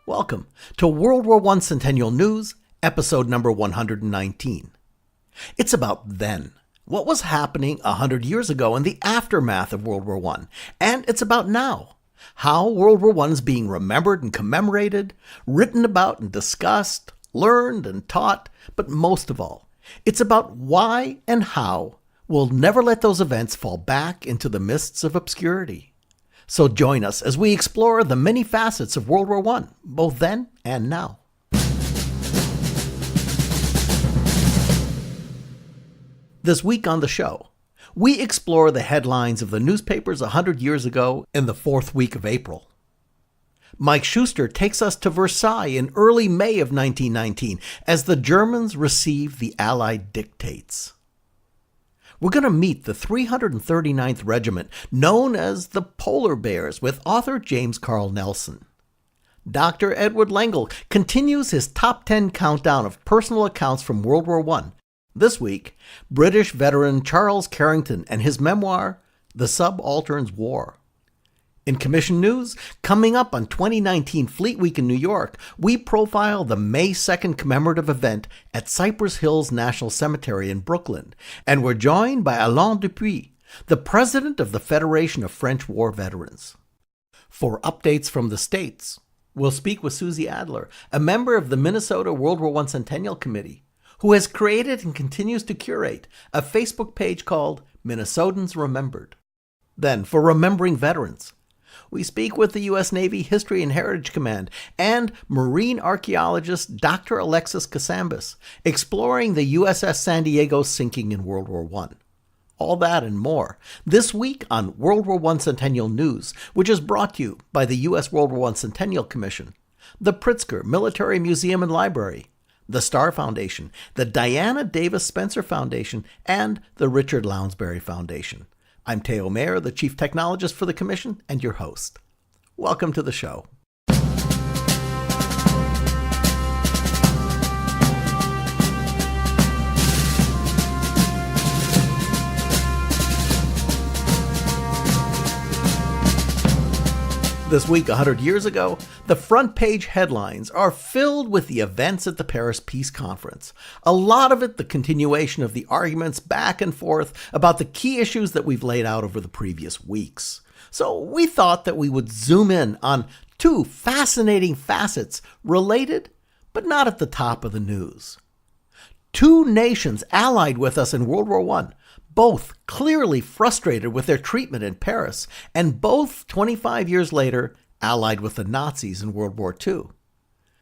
Welcome to World War I Centennial News, episode number 119. It's about then, what was happening 100 years ago in the aftermath of World War I, and it's about now, how World War I is being remembered and commemorated, written about and discussed, learned and taught, but most of all, it's about why and how we'll never let those events fall back into the mists of obscurity. So join us as we explore the many facets of World War I, both then and now. This week on the show, we explore the headlines of the newspapers 100 years ago in the fourth week of April. Mike Shuster takes us to Versailles in early May of 1919 as the Germans receive the Allied dictates. We're going to meet the 339th Regiment, known as the Polar Bears, with author James Carl Nelson. Dr. Edward Lengel continues his top 10 countdown of personal accounts from World War I. This week, British veteran Charles Carrington and his memoir, The Subaltern's War. In commission news, coming up on 2019 Fleet Week in New York, we profile the May 2nd commemorative event at Cypress Hills National Cemetery in Brooklyn, and we're joined by Alain Dupuis, the president of the Federation of French War Veterans. For updates from the States, we'll speak with Susi Adler, a member of the Minnesota World War I Centennial Committee, who has created and continues to curate a Facebook page called Minnesotans Remembered. Then, for Remembering Veterans, we speak with the U.S. Navy History and Heritage Command and marine archaeologist Dr. Alexis Catsambis, exploring the USS San Diego sinking in World War I. All that and more this week on World War I Centennial News, which is brought to you by the U.S. World War I Centennial Commission, the Pritzker Military Museum and Library, the Starr Foundation, the Diana Davis Spencer Foundation, and the Richard Lounsbury Foundation. I'm Theo, the Chief Technologist for the Commission and your host. Welcome to the show. This week, 100 years ago, the front page headlines are filled with the events at the Paris Peace Conference. A lot of it the continuation of the arguments back and forth about the key issues that we've laid out over the previous weeks. So we thought that we would zoom in on two fascinating facets related, but not at the top of the news. Two nations allied with us in World War I, both clearly frustrated with their treatment in Paris, and both 25 years later allied with the Nazis in World War II.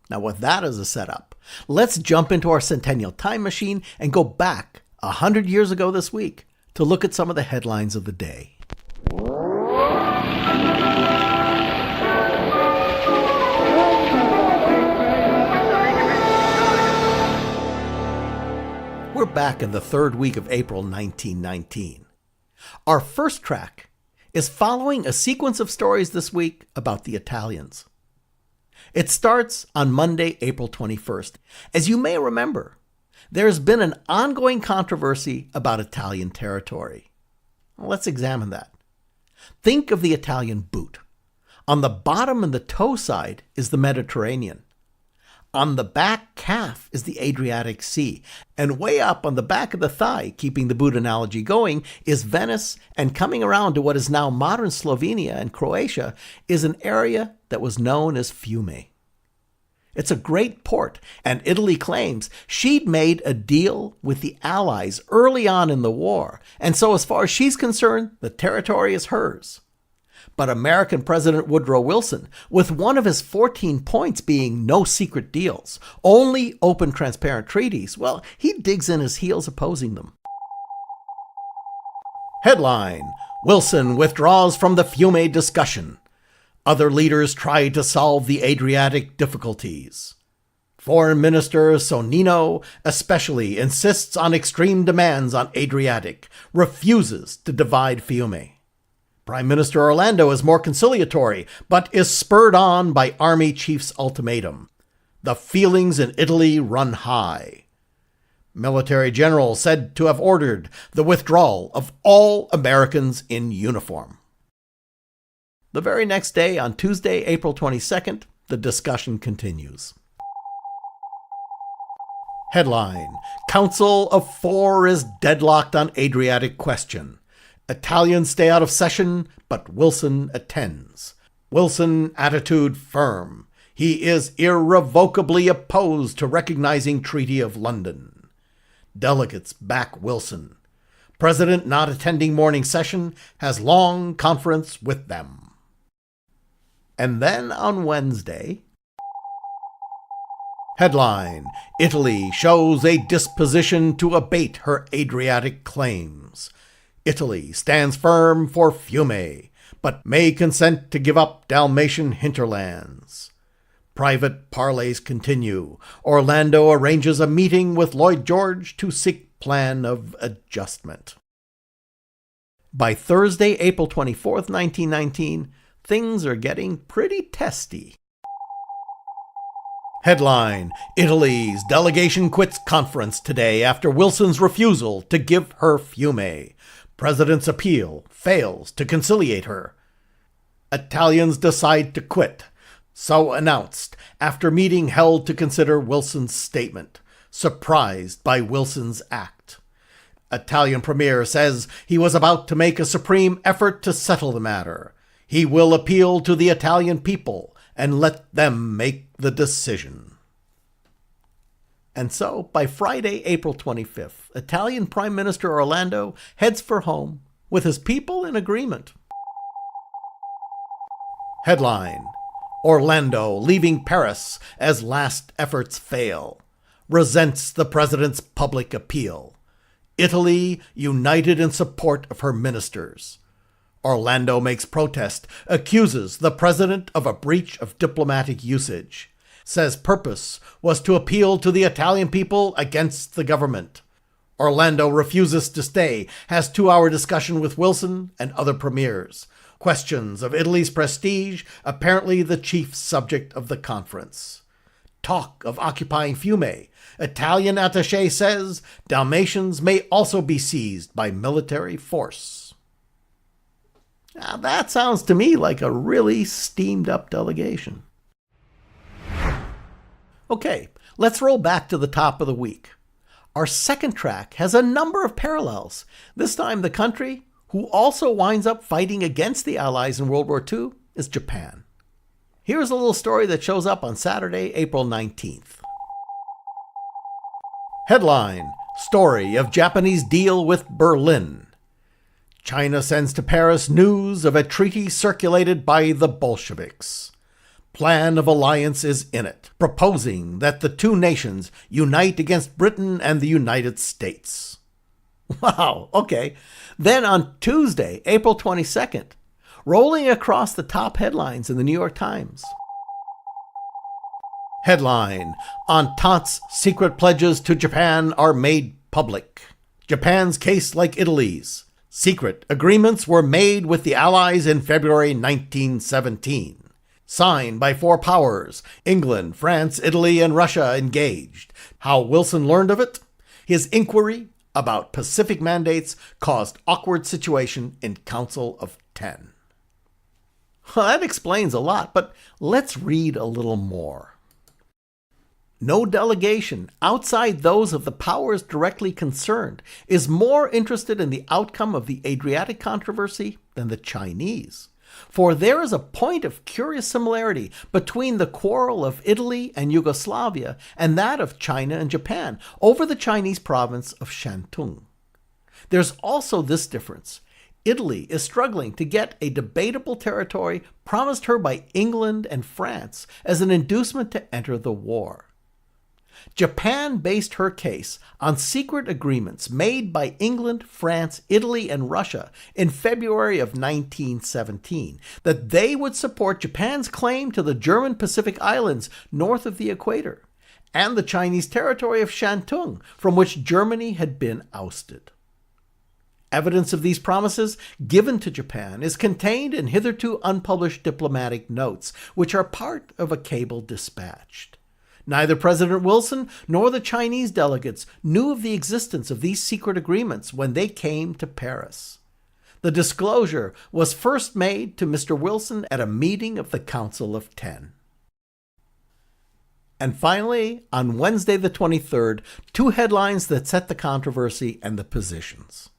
Now, with that as a setup, let's jump into our centennial time machine and go back 100 years ago this week to look at some of the headlines of the day. We're back in the third week of April 1919. Our first track is following a sequence of stories this week about the Italians. It starts on Monday, April 21st. As you may remember, there's been an ongoing controversy about Italian territory. Let's examine that. Think of the Italian boot. On the bottom and the toe side is the Mediterranean. On the back calf is the Adriatic Sea, and way up on the back of the thigh, keeping the boot analogy going, is Venice, and coming around to what is now modern Slovenia and Croatia is an area that was known as Fiume. It's a great port, and Italy claims she'd made a deal with the Allies early on in the war, and so as far as she's concerned, the territory is hers. But American President Woodrow Wilson, with one of his 14 points being no secret deals, only open transparent treaties, well, he digs in his heels opposing them. Headline: Wilson withdraws from the Fiume discussion. Other leaders try to solve the Adriatic difficulties. Foreign Minister Sonnino especially insists on extreme demands on Adriatic, refuses to divide Fiume. Prime Minister Orlando is more conciliatory, but is spurred on by Army Chief's ultimatum. The feelings in Italy run high. Military general said to have ordered the withdrawal of all Americans in uniform. The very next day, on Tuesday, April 22nd, the discussion continues. Headline: Council of Four is deadlocked on Adriatic question. Italians stay out of session, but Wilson attends. Wilson attitude firm. He is irrevocably opposed to recognizing Treaty of London. Delegates back Wilson. President not attending morning session, has long conference with them. And then on Wednesday, headline: Italy shows a disposition to abate her Adriatic claims. Italy stands firm for Fiume, but may consent to give up Dalmatian hinterlands. Private parleys continue. Orlando arranges a meeting with Lloyd George to seek plan of adjustment. By Thursday, April 24th, 1919, things are getting pretty testy. Headline: Italy's delegation quits conference today after Wilson's refusal to give her Fiume. President's appeal fails to conciliate her. Italians decide to quit. So announced after meeting held to consider Wilson's statement, surprised by Wilson's act. Italian premier says he was about to make a supreme effort to settle the matter. He will appeal to the Italian people and let them make the decision. And so, by Friday, April 25th, Italian Prime Minister Orlando heads for home with his people in agreement. Headline: Orlando leaving Paris as last efforts fail. Resents the president's public appeal. Italy united in support of her ministers. Orlando makes protest, accuses the president of a breach of diplomatic usage. Says purpose was to appeal to the Italian people against the government. Orlando refuses to stay, has 2-hour discussion with Wilson and other premiers. Questions of Italy's prestige, apparently the chief subject of the conference. Talk of occupying Fiume. Italian attaché says Dalmatians may also be seized by military force. Now that sounds to me like a really steamed up delegation. Okay, let's roll back to the top of the week. Our second track has a number of parallels. This time the country who also winds up fighting against the Allies in World War II is Japan. Here's a little story that shows up on Saturday, April 19th. Headline: Story of Japanese deal with Berlin. China sends to Paris news of a treaty circulated by the Bolsheviks. Plan of alliance is in it, proposing that the two nations unite against Britain and the United States. Wow, okay. Then on Tuesday, April 22nd, rolling across the top headlines in the New York Times. Headline: Entente's secret pledges to Japan are made public. Japan's case like Italy's. Secret agreements were made with the Allies in February 1917. Signed by 4 powers, England, France, Italy, and Russia engaged. How Wilson learned of it? His inquiry about Pacific mandates caused awkward situation in Council of 10. Well, that explains a lot, but let's read a little more. No delegation outside those of the powers directly concerned is more interested in the outcome of the Adriatic controversy than the Chinese. For there is a point of curious similarity between the quarrel of Italy and Yugoslavia and that of China and Japan over the Chinese province of Shantung. There's also this difference. Italy is struggling to get a debatable territory promised her by England and France as an inducement to enter the war. Japan based her case on secret agreements made by England, France, Italy, and Russia in February of 1917 that they would support Japan's claim to the German Pacific Islands north of the equator and the Chinese territory of Shantung, from which Germany had been ousted. Evidence of these promises given to Japan is contained in hitherto unpublished diplomatic notes, which are part of a cable dispatched. Neither President Wilson nor the Chinese delegates knew of the existence of these secret agreements when they came to Paris. The disclosure was first made to Mr. Wilson at a meeting of the Council of Ten. And finally, on Wednesday the 23rd, two headlines that set the controversy and the positions.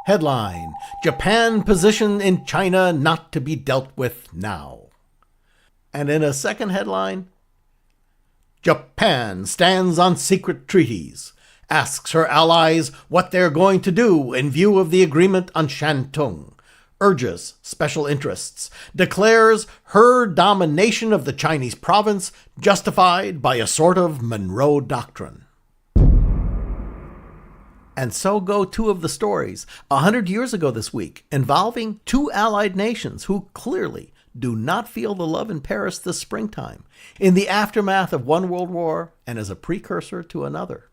Headline: Japan position in China not to be dealt with now. And in a second headline, Japan stands on secret treaties, asks her allies what they're going to do in view of the agreement on Shantung, urges special interests, declares her domination of the Chinese province justified by a sort of Monroe Doctrine. And so go two of the stories 100 years ago this week, involving two allied nations who clearly do not feel the love in Paris this springtime, in the aftermath of one world war and as a precursor to another.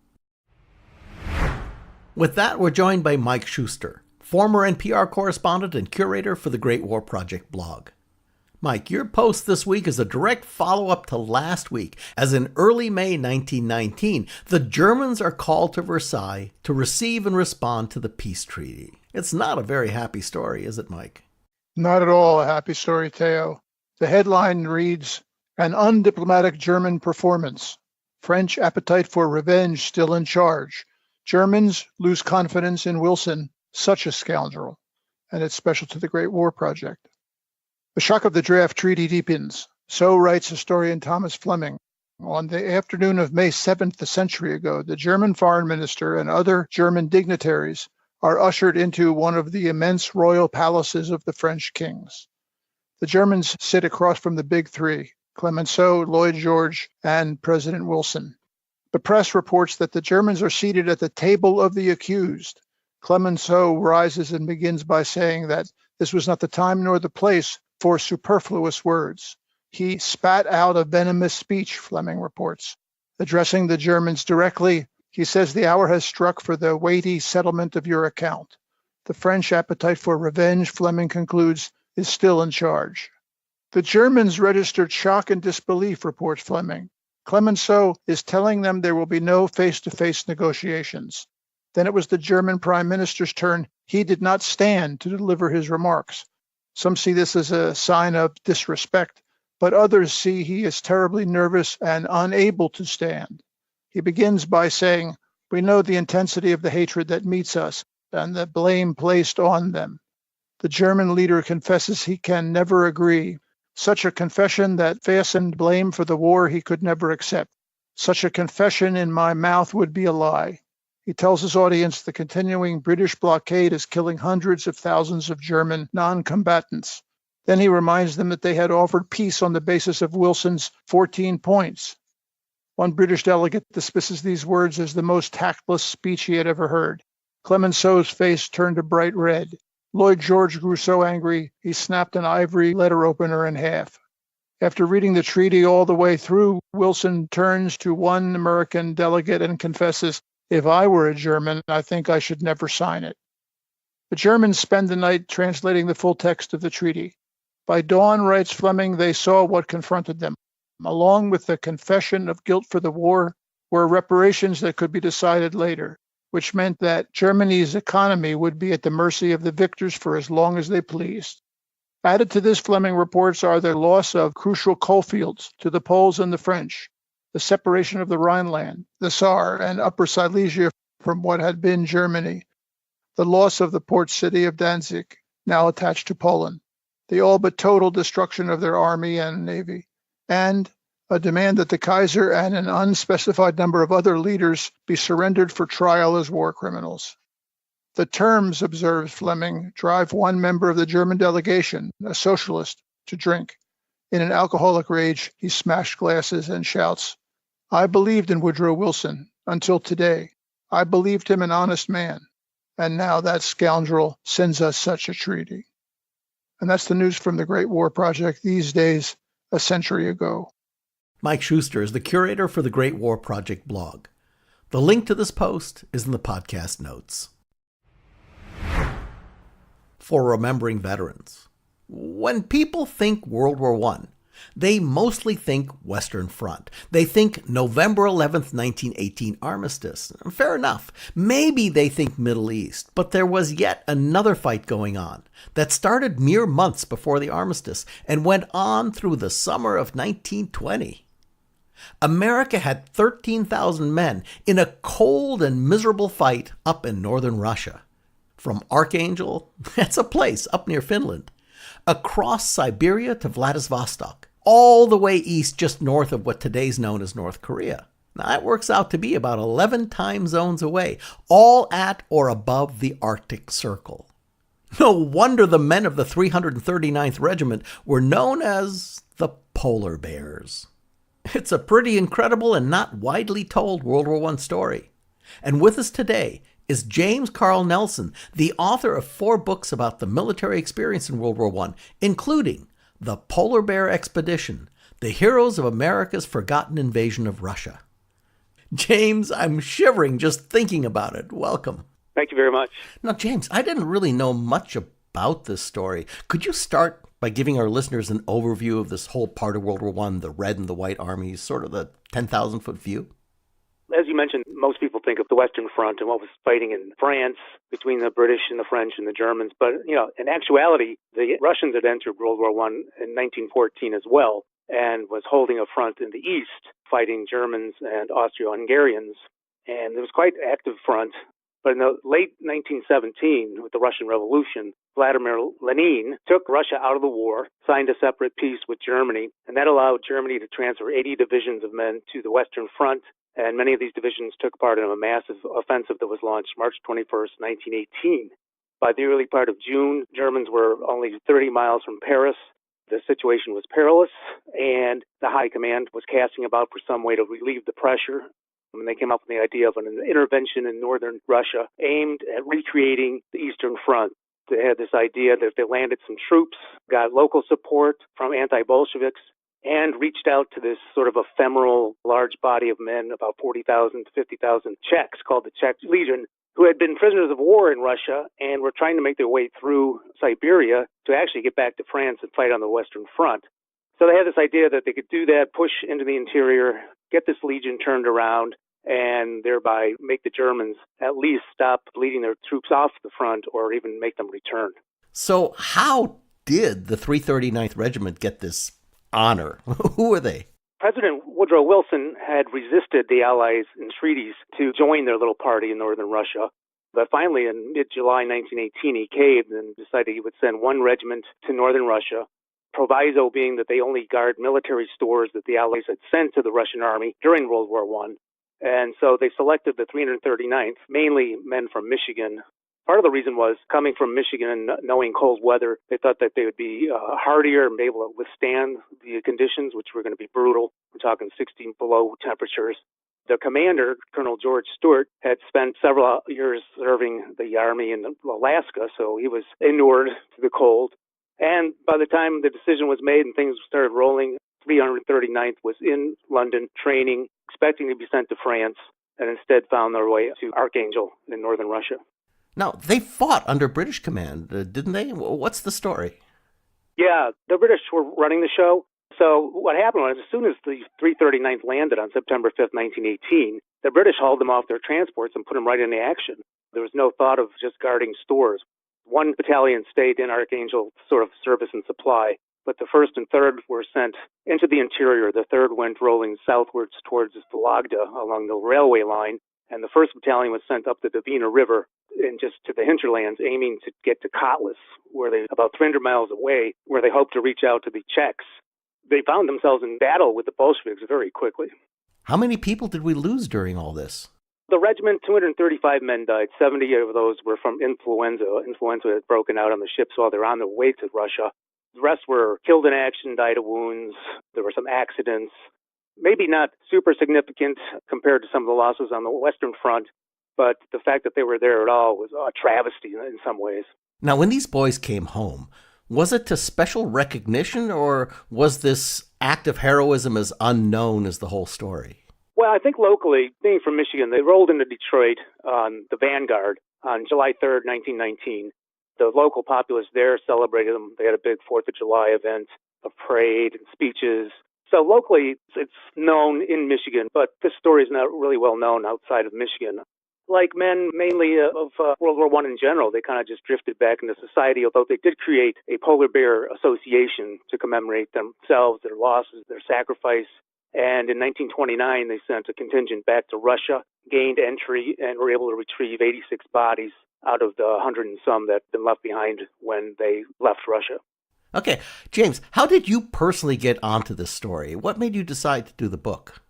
With that, we're joined by Mike Shuster, former NPR correspondent and curator for the Great War Project blog. Mike, your post this week is a direct follow-up to last week, as in early May 1919, the Germans are called to Versailles to receive and respond to the peace treaty. It's not a very happy story, is it, Mike? Not at all a happy story, Theo. The headline reads, "An undiplomatic German performance. French appetite for revenge still in charge. Germans lose confidence in Wilson, such a scoundrel." And it's special to the Great War Project. The shock of the draft treaty deepens. So writes historian Thomas Fleming. On the afternoon of May 7th, a century ago, the German foreign minister and other German dignitaries are ushered into one of the immense royal palaces of the French kings. The Germans sit across from the big three, Clemenceau, Lloyd George, and President Wilson. The press reports that the Germans are seated at the table of the accused. Clemenceau rises and begins by saying that this was not the time nor the place for superfluous words. He spat out a venomous speech, Fleming reports. Addressing the Germans directly, he says the hour has struck for the weighty settlement of your account. The French appetite for revenge, Fleming concludes, is still in charge. The Germans registered shock and disbelief, reports Fleming. Clemenceau is telling them there will be no face-to-face negotiations. Then it was the German Prime Minister's turn. He did not stand to deliver his remarks. Some see this as a sign of disrespect, but others see he is terribly nervous and unable to stand. He begins by saying, "We know the intensity of the hatred that meets us and the blame placed on them." The German leader confesses he can never agree. Such a confession that fastened blame for the war he could never accept. Such a confession in my mouth would be a lie. He tells his audience the continuing British blockade is killing hundreds of thousands of German non-combatants. Then he reminds them that they had offered peace on the basis of Wilson's 14 points. One British delegate dismisses these words as the most tactless speech he had ever heard. Clemenceau's face turned a bright red. Lloyd George grew so angry, he snapped an ivory letter opener in half. After reading the treaty all the way through, Wilson turns to one American delegate and confesses, "If I were a German, I think I should never sign it." The Germans spend the night translating the full text of the treaty. By dawn, writes Fleming, they saw what confronted them. Along with the confession of guilt for the war were reparations that could be decided later, which meant that Germany's economy would be at the mercy of the victors for as long as they pleased. Added to this, Fleming reports, are the loss of crucial coal fields to the Poles and the French, the separation of the Rhineland, the Saar, and Upper Silesia from what had been Germany, the loss of the port city of Danzig, now attached to Poland, the all but total destruction of their army and navy, and a demand that the Kaiser and an unspecified number of other leaders be surrendered for trial as war criminals. The terms, observes Fleming, drive one member of the German delegation, a socialist, to drink. In an alcoholic rage, he smashed glasses and shouts, "I believed in Woodrow Wilson until today. I believed him an honest man. And now that scoundrel sends us such a treaty." And that's the news from the Great War Project these days, a century ago. Mike Shuster is the curator for the Great War Project blog. The link to this post is in the podcast notes. For remembering veterans. When people think World War I, They mostly think Western Front. They think November 11th, 1918 armistice. Fair enough. Maybe they think Middle East, but there was yet another fight going on that started mere months before the armistice and went on through the summer of 1920. America had 13,000 men in a cold and miserable fight up in northern Russia. From Archangel, that's a place up near Finland, across Siberia to Vladivostok, all the way east just north of what today's known as North Korea. Now, that works out to be about 11 time zones away, all at or above the Arctic Circle. No wonder the men of the 339th Regiment were known as the Polar Bears. It's a pretty incredible and not widely told World War I story. And with us today is James Carl Nelson, the author of 4 books about the military experience in World War I, including The Polar Bear Expedition, The Heroes of America's Forgotten Invasion of Russia. James, I'm shivering just thinking about it. Welcome. Thank you very much. Now, James, I didn't really know much about this story. Could you start by giving our listeners an overview of this whole part of World War I, the Red and the White Armies, sort of the 10,000-foot view? As you mentioned, most people think of the Western Front and what was fighting in France between the British and the French and the Germans. But, in actuality, the Russians had entered World War I in 1914 as well and was holding a front in the east, fighting Germans and Austro-Hungarians. And it was quite an active front. But in the late 1917, with the Russian Revolution, Vladimir Lenin took Russia out of the war, signed a separate peace with Germany, and that allowed Germany to transfer 80 divisions of men to the Western Front. And many of these divisions took part in a massive offensive that was launched March 21st, 1918. By the early part of June, Germans were only 30 miles from Paris. The situation was perilous, and the High Command was casting about for some way to relieve the pressure. And they came up with the idea of an intervention in northern Russia aimed at recreating the Eastern Front. They had this idea that if they landed some troops, got local support from anti-Bolsheviks, and reached out to this sort of ephemeral large body of men, about 40,000 to 50,000 Czechs, called the Czech Legion, who had been prisoners of war in Russia and were trying to make their way through Siberia to actually get back to France and fight on the Western Front. So they had this idea that they could do that, push into the interior, get this legion turned around, and thereby make the Germans at least stop bleeding their troops off the front or even make them return. So how did the 339th Regiment get this honor? Who were they? President Woodrow Wilson had resisted the Allies' entreaties to join their little party in northern Russia. But finally, in mid-July 1918, he caved and decided he would send one regiment to northern Russia, proviso being that they only guard military stores that the Allies had sent to the Russian army during World War I. And so they selected the 339th, mainly men from Michigan. Part of the reason was coming from Michigan and knowing cold weather, they thought that they would be hardier and be able to withstand the conditions, which were going to be brutal. We're talking 16 below temperatures. The commander, Colonel George Stewart, had spent several years serving the Army in Alaska, so he was inured to the cold. And by the time the decision was made and things started rolling, 339th was in London training, expecting to be sent to France, and instead found their way to Archangel in northern Russia. Now, they fought under British command, didn't they? What's the story? Yeah, the British were running the show. So what happened was, as soon as the 339th landed on September 5th, 1918, the British hauled them off their transports and put them right into action. There was no thought of just guarding stores. One battalion stayed in Archangel, sort of service and supply, but the 1st and 3rd were sent into the interior. The 3rd went rolling southwards towards Vologda along the railway line, and the 1st battalion was sent up the Dvina River and just to the hinterlands, aiming to get to Kotlas, where they about 300 miles away, where they hoped to reach out to the Czechs. They found themselves in battle with the Bolsheviks very quickly. How many people did we lose during all this? The regiment, 235 men died. 70 of those were from influenza. Influenza had broken out on the ships while they were on their way to Russia. The rest were killed in action, died of wounds. There were some accidents. Maybe not super significant compared to some of the losses on the Western Front, but the fact that they were there at all was a travesty in some ways. Now, when these boys came home, was it to special recognition, or was this act of heroism as unknown as the whole story? Well, I think locally, being from Michigan, they rolled into Detroit on the Vanguard on July 3rd, 1919. The local populace there celebrated them. They had a big 4th of July event. of parade and speeches. So locally, it's known in Michigan, but this story is not really well known outside of Michigan. Like men mainly of World War I in general, they kind of just drifted back into society, although they did create a polar bear association to commemorate themselves, their losses, their sacrifice. And in 1929, they sent a contingent back to Russia, gained entry, and were able to retrieve 86 bodies out of the 100 and some that had been left behind when they left Russia. Okay, James, how did you personally get onto this story? What made you decide to do the book?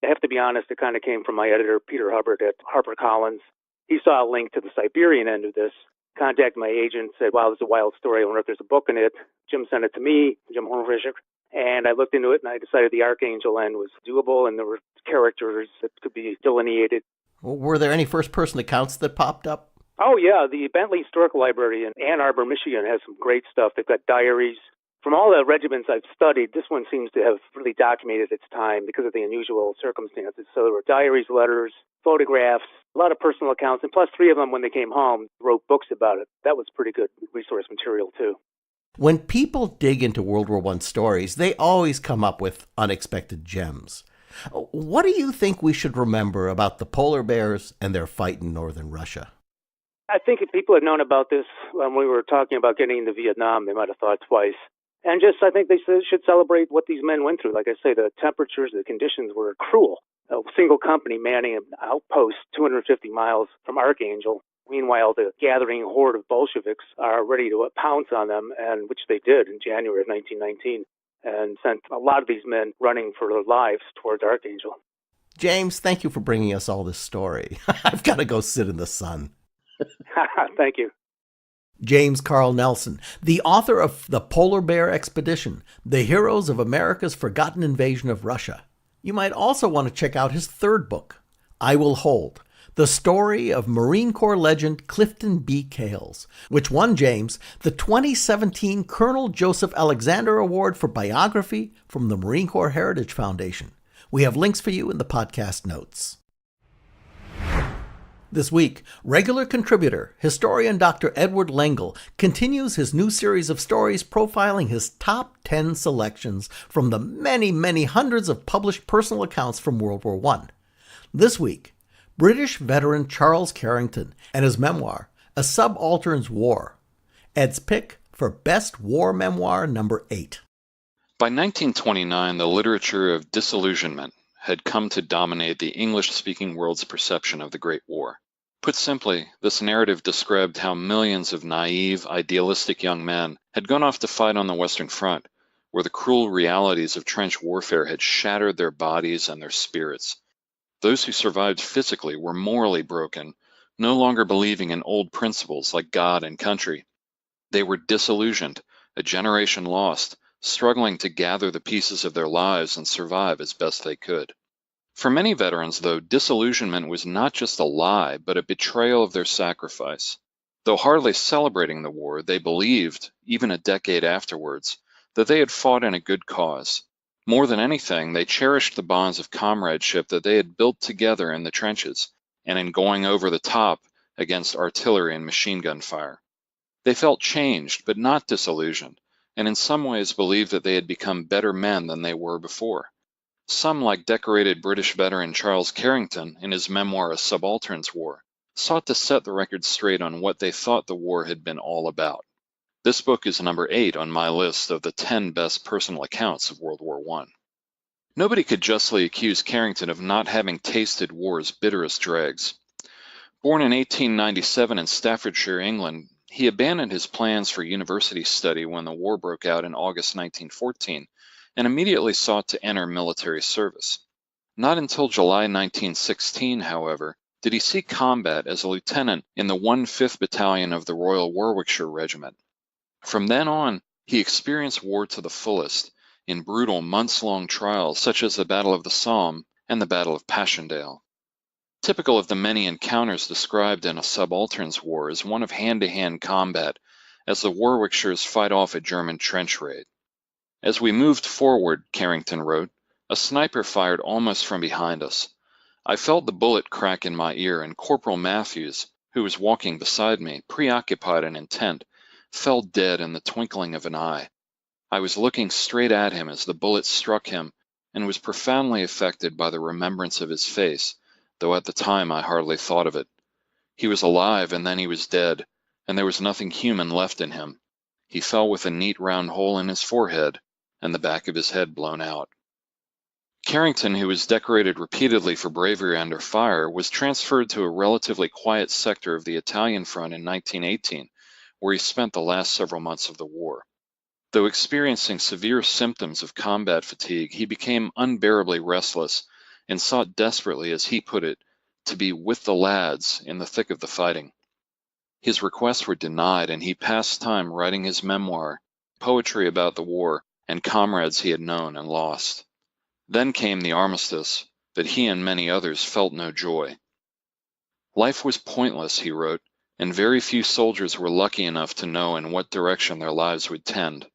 I have to be honest, it kind of came from my editor, Peter Hubbard at HarperCollins. He saw a link to the Siberian end of this, contacted my agent, said, wow, this is a wild story. I wonder if there's a book in it. Jim sent it to me, Jim Hornfischer, and I looked into it, and I decided the Archangel end was doable, and there were characters that could be delineated. Were there any first-person accounts that popped up? Oh, yeah. The Bentley Historical Library in Ann Arbor, Michigan has some great stuff. They've got diaries. From all the regiments I've studied, this one seems to have really documented its time because of the unusual circumstances. So there were diaries, letters, photographs, a lot of personal accounts, and plus 3 of them, when they came home, wrote books about it. That was pretty good resource material, too. When people dig into World War I stories, they always come up with unexpected gems. What do you think we should remember about the polar bears and their fight in northern Russia? I think if people had known about this when we were talking about getting into Vietnam, they might have thought twice. And just, I think they should celebrate what these men went through. Like I say, the temperatures, the conditions were cruel. A single company manning an outpost 250 miles from Archangel. Meanwhile, the gathering horde of Bolsheviks are ready to pounce on them, and which they did in January of 1919, and sent a lot of these men running for their lives towards Archangel. James, thank you for bringing us all this story. I've got to go sit in the sun. Thank you. James Carl Nelson, the author of The Polar Bear Expedition, The Heroes of America's Forgotten Invasion of Russia. You might also want to check out his 3rd book, I Will Hold, the story of Marine Corps legend Clifton B. Cales, which won James the 2017 Colonel Joseph Alexander Award for Biography from the Marine Corps Heritage Foundation. We have links for you in the podcast notes. This week, regular contributor, historian Dr. Edward Lengel continues his new series of stories profiling his top 10 selections from the many, many hundreds of published personal accounts from World War I. This week, British veteran Charles Carrington and his memoir, A Subaltern's War. Ed's pick for Best War Memoir number 8. By 1929, the literature of disillusionment had come to dominate the English-speaking world's perception of the Great War. Put simply, this narrative described how millions of naive, idealistic young men had gone off to fight on the Western Front, where the cruel realities of trench warfare had shattered their bodies and their spirits. Those who survived physically were morally broken, no longer believing in old principles like God and country. They were disillusioned, a generation lost, struggling to gather the pieces of their lives and survive as best they could. For many veterans, though, disillusionment was not just a lie, but a betrayal of their sacrifice. Though hardly celebrating the war, they believed, even a decade afterwards, that they had fought in a good cause. More than anything, they cherished the bonds of comradeship that they had built together in the trenches and in going over the top against artillery and machine gun fire. They felt changed, but not disillusioned, and in some ways believed that they had become better men than they were before. Some, like decorated British veteran Charles Carrington in his memoir A Subaltern's War, sought to set the record straight on what they thought the war had been all about. This book is number 8 on my list of the 10 best personal accounts of World War I. Nobody could justly accuse Carrington of not having tasted war's bitterest dregs. Born in 1897 in Staffordshire, England, he abandoned his plans for university study when the war broke out in August 1914 and immediately sought to enter military service. Not until July 1916, however, did he see combat as a lieutenant in the 1/5 Battalion of the Royal Warwickshire Regiment. From then on, he experienced war to the fullest in brutal months-long trials such as the Battle of the Somme and the Battle of Passchendaele. Typical of the many encounters described in A Subaltern's War is one of hand-to-hand combat as the Warwickshires fight off a German trench raid. As we moved forward, Carrington wrote, a sniper fired almost from behind us. I felt the bullet crack in my ear, and Corporal Matthews, who was walking beside me, preoccupied and intent, fell dead in the twinkling of an eye. I was looking straight at him as the bullet struck him and was profoundly affected by the remembrance of his face, though at the time I hardly thought of it. He was alive and then he was dead, and there was nothing human left in him. He fell with a neat round hole in his forehead and the back of his head blown out. Carrington, who was decorated repeatedly for bravery under fire, was transferred to a relatively quiet sector of the Italian front in 1918, where he spent the last several months of the war. Though experiencing severe symptoms of combat fatigue, he became unbearably restless and sought desperately, as he put it, to be with the lads in the thick of the fighting. His requests were denied, and he passed time writing his memoir, poetry about the war, and comrades he had known and lost. Then came the armistice, but he and many others felt no joy. Life was pointless, he wrote, and very few soldiers were lucky enough to know in what direction their lives would tend.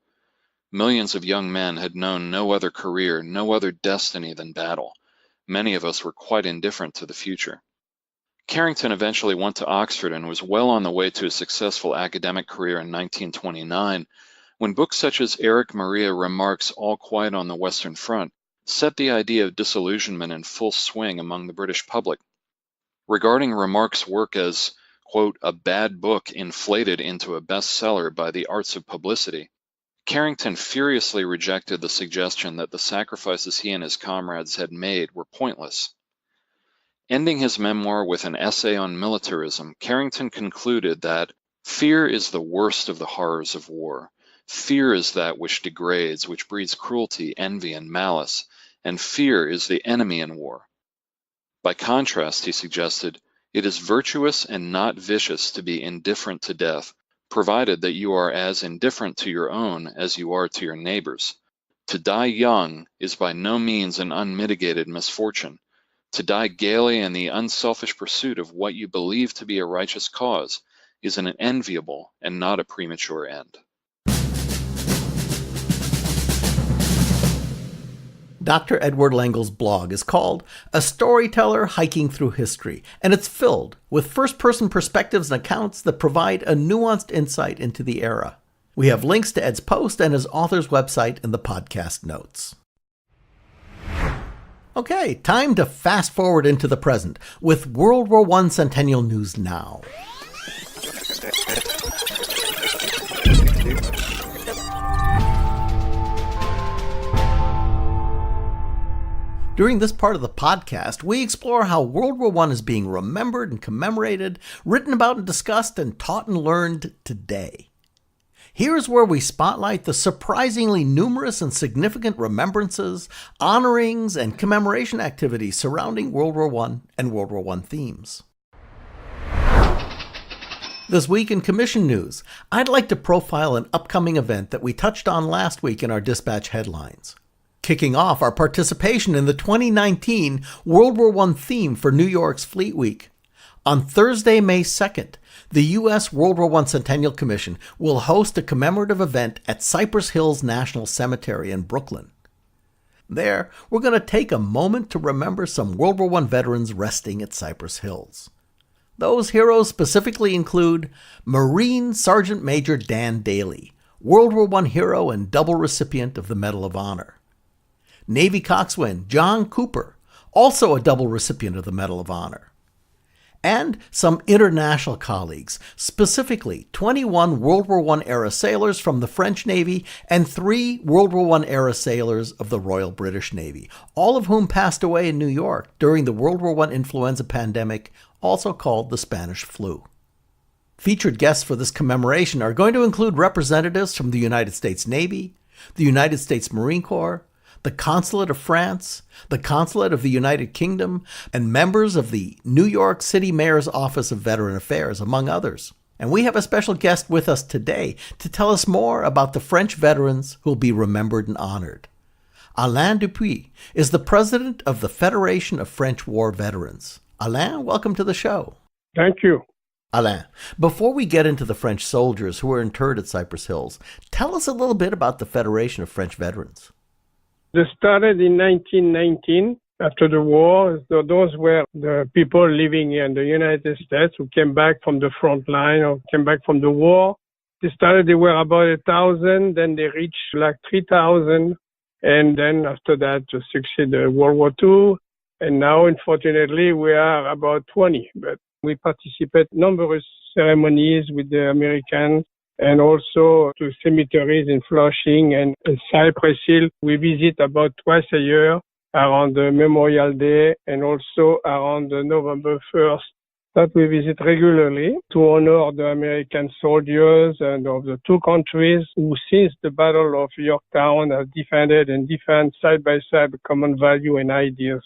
Millions of young men had known no other career, no other destiny than battle. Many of us were quite indifferent to the future. Carrington eventually went to Oxford and was well on the way to a successful academic career in 1929, when books such as Erich Maria Remarque's All Quiet on the Western Front set the idea of disillusionment in full swing among the British public. Regarding Remarque's work as, quote, a bad book inflated into a bestseller by the arts of publicity, Carrington furiously rejected the suggestion that the sacrifices he and his comrades had made were pointless. Ending his memoir with an essay on militarism, Carrington concluded that fear is the worst of the horrors of war. Fear is that which degrades, which breeds cruelty, envy, and malice, and fear is the enemy in war. By contrast, he suggested, it is virtuous and not vicious to be indifferent to death, provided that you are as indifferent to your own as you are to your neighbor's. To die young is by no means an unmitigated misfortune. To die gaily in the unselfish pursuit of what you believe to be a righteous cause is an enviable and not a premature end. Dr. Edward Lengel's blog is called A Storyteller Hiking Through History, and it's filled with first-person perspectives and accounts that provide a nuanced insight into the era. We have links to Ed's post and his author's website in the podcast notes. Okay, time to fast forward into the present with World War I Centennial News Now. During this part of the podcast, we explore how World War I is being remembered and commemorated, written about and discussed, and taught and learned today. Here's where we spotlight the surprisingly numerous and significant remembrances, honorings, and commemoration activities surrounding World War I and World War I themes. This week in Commission News, I'd like to profile an upcoming event that we touched on last week in our dispatch headlines. Kicking off our participation in the 2019 World War I theme for New York's Fleet Week. On Thursday, May 2nd, the U.S. World War I Centennial Commission will host a commemorative event at Cypress Hills National Cemetery in Brooklyn. There, we're going to take a moment to remember some World War I veterans resting at Cypress Hills. Those heroes specifically include Marine Sergeant Major Dan Daly, World War I hero and double recipient of the Medal of Honor. Navy coxswain John Cooper, also a double recipient of the Medal of Honor. And some international colleagues, specifically 21 World War I era sailors from the French Navy and 3 World War I era sailors of the Royal British Navy, all of whom passed away in New York during the World War I influenza pandemic, also called the Spanish flu. Featured guests for this commemoration are going to include representatives from the United States Navy, the United States Marine Corps, the Consulate of France, the Consulate of the United Kingdom, and members of the New York City Mayor's Office of Veteran Affairs, among others. And we have a special guest with us today to tell us more about the French veterans who will be remembered and honored. Alain Dupuis is the president of the Federation of French War Veterans. Alain, welcome to the show. Thank you. Alain, before we get into the French soldiers who were interred at Cypress Hills, tell us a little bit about the Federation of French Veterans. They started in 1919 after the war. So those were the people living in the United States who came back from the front line or came back from the war. They were about 1,000, then they reached like 3,000. And then after that, just succeeded World War II. And now, unfortunately, we are about 20. But we participate in numerous ceremonies with the Americans and also to cemeteries in Flushing and Cypress Hill. We visit about twice a year around the Memorial Day and also around the November 1st. That we visit regularly to honor the American soldiers and of the two countries who, since the Battle of Yorktown, have defended and defend side by side common value and ideas.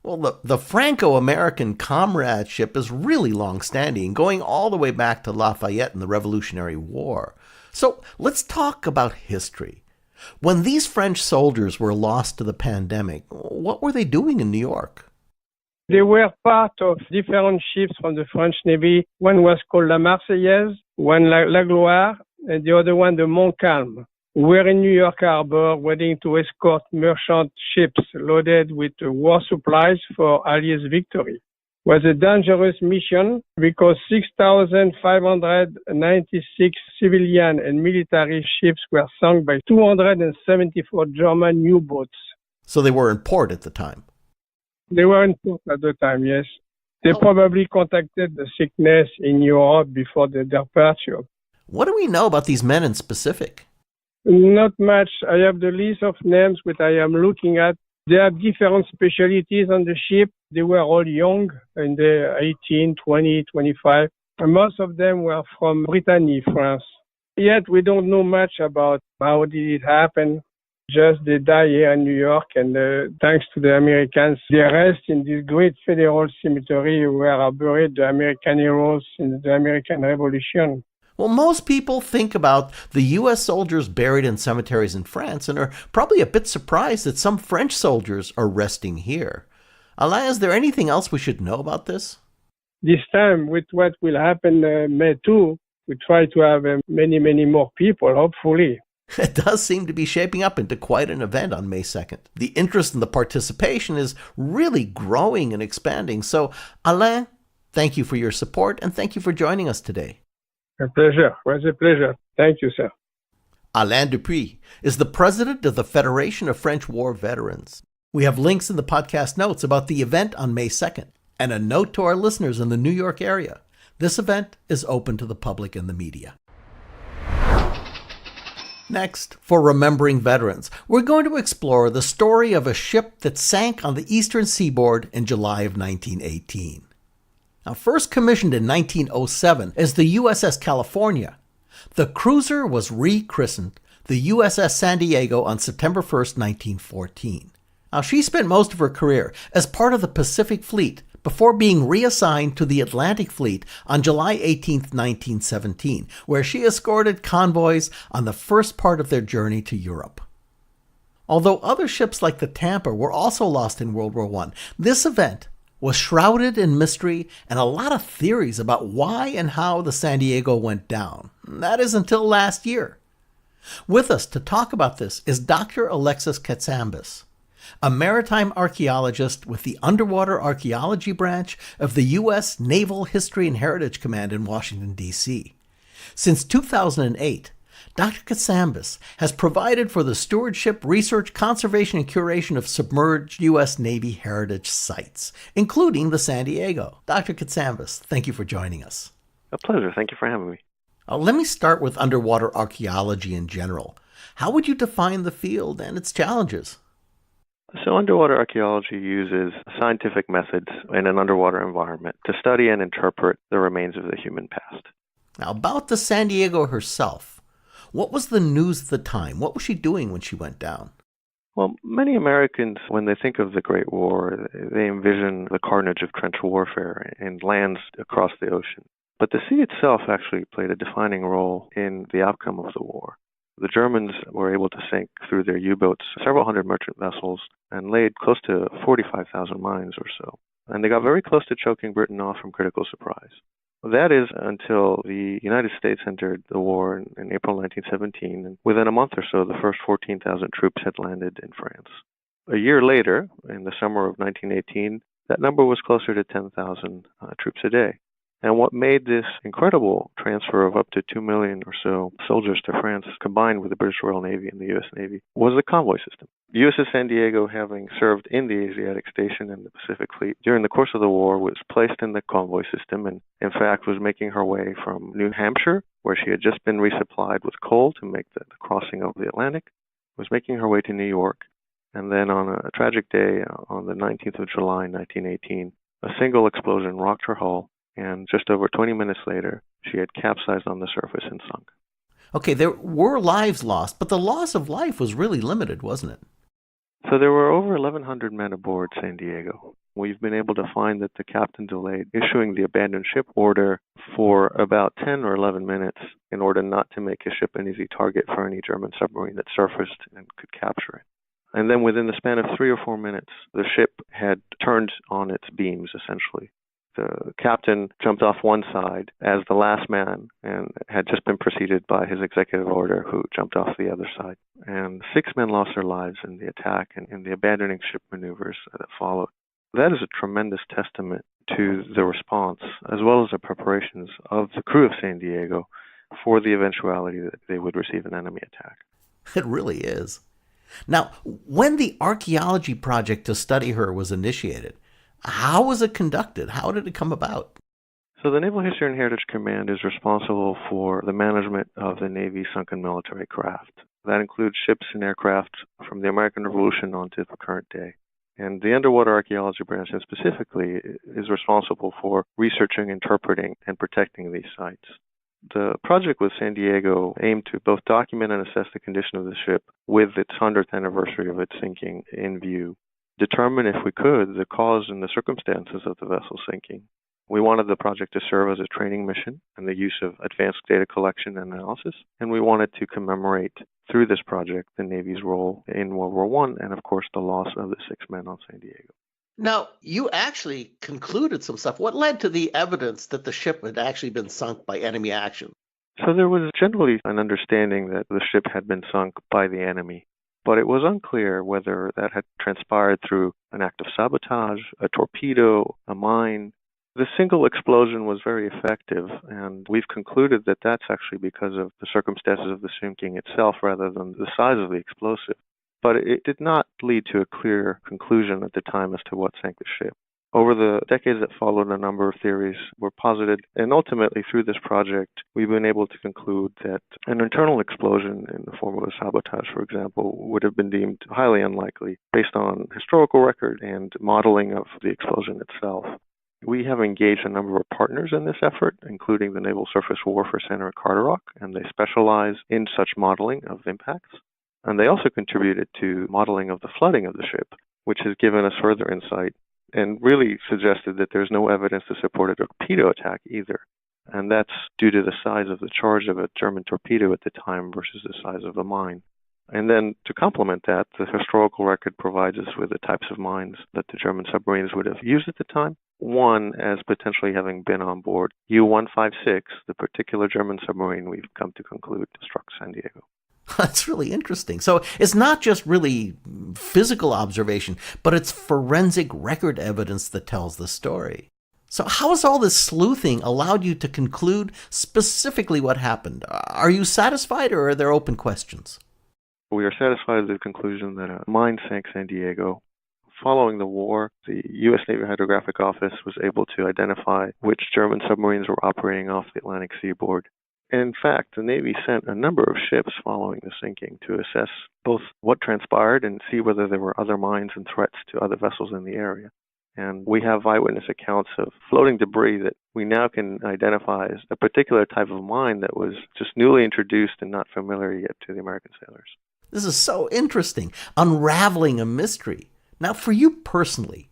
Well, the Franco-American comradeship is really long-standing, going all the way back to Lafayette and the Revolutionary War. So let's talk about history. When these French soldiers were lost to the pandemic, what were they doing in New York? They were part of different ships from the French Navy. One was called La Marseillaise, one La Gloire, and the other one the Montcalm. We were in New York Harbor waiting to escort merchant ships loaded with war supplies for Allies' victory. It was a dangerous mission because 6,596 civilian and military ships were sunk by 274 German U-boats. So they were in port at the time. They were in port at the time, yes. They probably contacted the sickness in Europe before their departure. What do we know about these men in specific? Not much. I have the list of names which I am looking at. They have different specialties on the ship. They were all young, in the 18, 20, 25. And most of them were from Brittany, France. Yet we don't know much about how did it happen. Just they die here in New York, and thanks to the Americans, they rest in this great federal cemetery where are buried the American heroes in the American Revolution. Well, most people think about the U.S. soldiers buried in cemeteries in France and are probably a bit surprised that some French soldiers are resting here. Alain, is there anything else we should know about this? This time, with what will happen May 2, we try to have many, many more people, hopefully. It does seem to be shaping up into quite an event on May 2nd. The interest and the participation is really growing and expanding. So, Alain, thank you for your support and thank you for joining us today. A pleasure. It was a pleasure. Thank you, sir. Alain Dupuis is the president of the Federation of French War Veterans. We have links in the podcast notes about the event on May 2nd. And a note to our listeners in the New York area. This event is open to the public and the media. Next, for Remembering Veterans, we're going to explore the story of a ship that sank on the eastern seaboard in July of 1918. Now, first commissioned in 1907 as the USS California, the cruiser was rechristened the USS San Diego on September 1st, 1914. Now, she spent most of her career as part of the Pacific Fleet before being reassigned to the Atlantic Fleet on July 18, 1917, where she escorted convoys on the first part of their journey to Europe. Although other ships like the Tampa were also lost in World War I, this event was shrouded in mystery and a lot of theories about why and how the San Diego went down. That is until last year. With us to talk about this is Dr. Alexis Catsambis, a maritime archaeologist with the Underwater Archaeology Branch of the U.S. Naval History and Heritage Command in Washington, D.C. Since 2008, Dr. Catsambis has provided for the stewardship, research, conservation, and curation of submerged U.S. Navy heritage sites, including the San Diego. Dr. Catsambis, thank you for joining us. A pleasure. Thank you for having me. Let me start with underwater archaeology in general. How would you define the field and its challenges? So underwater archaeology uses scientific methods in an underwater environment to study and interpret the remains of the human past. Now, about the San Diego herself, what was the news at the time? What was she doing when she went down? Well, many Americans, when they think of the Great War, they envision the carnage of trench warfare and lands across the ocean. But the sea itself actually played a defining role in the outcome of the war. The Germans were able to sink through their U-boats several hundred merchant vessels and laid close to 45,000 mines or so. And they got very close to choking Britain off from critical surprise. That is until the United States entered the war in April 1917, and within a month or so, the first 14,000 troops had landed in France. A year later, in the summer of 1918, that number was closer to 10,000 troops a day. And what made this incredible transfer of up to 2 million or so soldiers to France, combined with the British Royal Navy and the U.S. Navy, was the convoy system. USS San Diego, having served in the Asiatic Station in the Pacific Fleet during the course of the war, was placed in the convoy system and, in fact, was making her way from New Hampshire, where she had just been resupplied with coal to make the crossing of the Atlantic, was making her way to New York. And then on a tragic day, on the 19th of July, 1918, a single explosion rocked her hull, and just over 20 minutes later, she had capsized on the surface and sunk. Okay, there were lives lost, but the loss of life was really limited, wasn't it? So there were over 1,100 men aboard San Diego. We've been able to find that the captain delayed issuing the abandoned ship order for about 10 or 11 minutes in order not to make his ship an easy target for any German submarine that surfaced and could capture it. And then within the span of 3 or 4 minutes, the ship had turned on its beams, essentially. The captain jumped off one side as the last man and had just been preceded by his executive order, who jumped off the other side. And 6 men lost their lives in the attack and in the abandoning ship maneuvers that followed. That is a tremendous testament to the response, as well as the preparations of the crew of San Diego for the eventuality that they would receive an enemy attack. It really is. Now, when the archaeology project to study her was initiated, how was it conducted? How did it come about? So the Naval History and Heritage Command is responsible for the management of the Navy's sunken military craft. That includes ships and aircraft from the American Revolution on to the current day. And the Underwater Archaeology Branch specifically is responsible for researching, interpreting, and protecting these sites. The project with San Diego aimed to both document and assess the condition of the ship with its 100th anniversary of its sinking in view, determine, if we could, the cause and the circumstances of the vessel sinking. We wanted the project to serve as a training mission and the use of advanced data collection and analysis, and we wanted to commemorate, through this project, the Navy's role in World War I and, of course, the loss of the 6 men on San Diego. Now, you actually concluded some stuff. What led to the evidence that the ship had actually been sunk by enemy action? So there was generally an understanding that the ship had been sunk by the enemy, but it was unclear whether that had transpired through an act of sabotage, a torpedo, a mine. The single explosion was very effective, and we've concluded that that's actually because of the circumstances of the sinking itself rather than the size of the explosive. But it did not lead to a clear conclusion at the time as to what sank the ship. Over the decades that followed, a number of theories were posited, and ultimately through this project, we've been able to conclude that an internal explosion in the form of a sabotage, for example, would have been deemed highly unlikely based on historical record and modeling of the explosion itself. We have engaged a number of partners in this effort, including the Naval Surface Warfare Center at Carter, and they specialize in such modeling of impacts. And they also contributed to modeling of the flooding of the ship, which has given us further insight and really suggested that there's no evidence to support a torpedo attack either. And that's due to the size of the charge of a German torpedo at the time versus the size of the mine. And then to complement that, the historical record provides us with the types of mines that the German submarines would have used at the time. One, as potentially having been on board U-156, the particular German submarine we've come to conclude struck San Diego. That's really interesting. So it's not just really physical observation, but it's forensic record evidence that tells the story. So how has all this sleuthing allowed you to conclude specifically what happened? Are you satisfied, or are there open questions? We are satisfied with the conclusion that a mine sank San Diego. Following the war, the U.S. Navy Hydrographic Office was able to identify which German submarines were operating off the Atlantic seaboard. In fact, the Navy sent a number of ships following the sinking to assess both what transpired and see whether there were other mines and threats to other vessels in the area. And we have eyewitness accounts of floating debris that we now can identify as a particular type of mine that was just newly introduced and not familiar yet to the American sailors. This is so interesting, unraveling a mystery. Now, for you personally,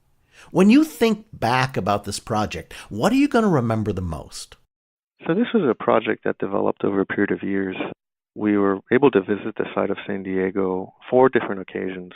when you think back about this project, what are you going to remember the most? So this was a project that developed over a period of years. We were able to visit the site of San Diego 4 different occasions.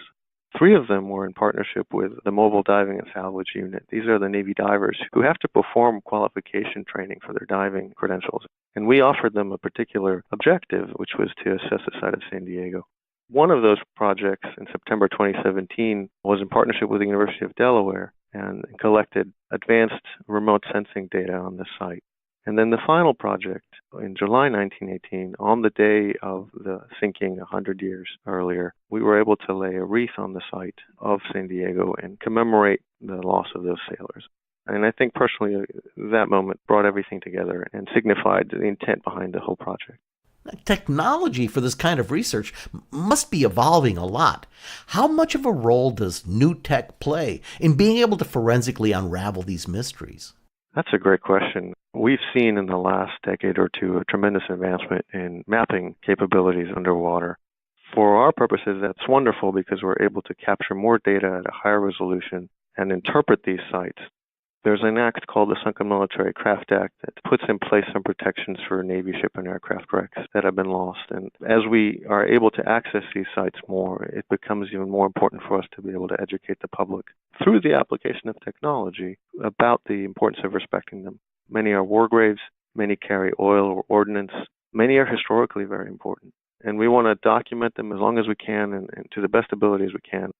3 of them were in partnership with the Mobile Diving and Salvage Unit. These are the Navy divers who have to perform qualification training for their diving credentials. And we offered them a particular objective, which was to assess the site of San Diego. One of those projects in September 2017 was in partnership with the University of Delaware, and collected advanced remote sensing data on the site. And then the final project, in July 1918, on the day of the sinking 100 years earlier, we were able to lay a wreath on the site of San Diego and commemorate the loss of those sailors. And I think personally that moment brought everything together and signified the intent behind the whole project. Technology for this kind of research must be evolving a lot. How much of a role does new tech play in being able to forensically unravel these mysteries? That's a great question. We've seen in the last decade or two a tremendous advancement in mapping capabilities underwater. For our purposes, that's wonderful because we're able to capture more data at a higher resolution and interpret these sites. There's an act called the Sunken Military Craft Act that puts in place some protections for Navy ship and aircraft wrecks that have been lost. And as we are able to access these sites more, it becomes even more important for us to be able to educate the public through the application of technology about the importance of respecting them. Many are war graves, many carry oil or ordnance, many are historically very important. And we want to document them as long as we can and to the best abilities we can.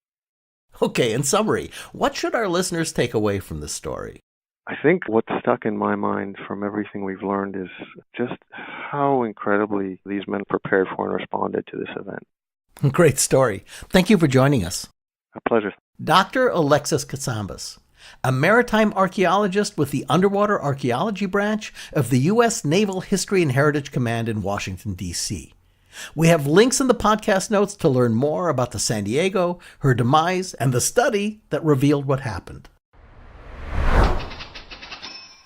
Okay, in summary, what should our listeners take away from this story? I think what's stuck in my mind from everything we've learned is just how incredibly these men prepared for and responded to this event. Great story. Thank you for joining us. A pleasure. Dr. Alexis Catsambis, a maritime archaeologist with the Underwater Archaeology Branch of the U.S. Naval History and Heritage Command in Washington, D.C. We have links in the podcast notes to learn more about the San Diego, her demise, and the study that revealed what happened.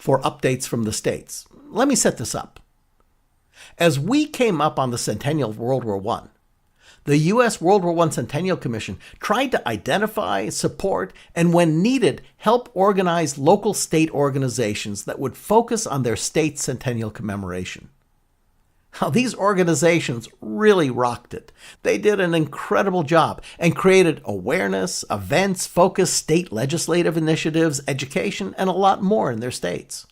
For updates from the States, let me set this up. As we came up on the centennial of World War I, the U.S. World War I Centennial Commission tried to identify, support, and when needed, help organize local state organizations that would focus on their state's centennial commemoration. Now, these organizations really rocked it. They did an incredible job and created awareness, events, focused state legislative initiatives, education, and a lot more in their states.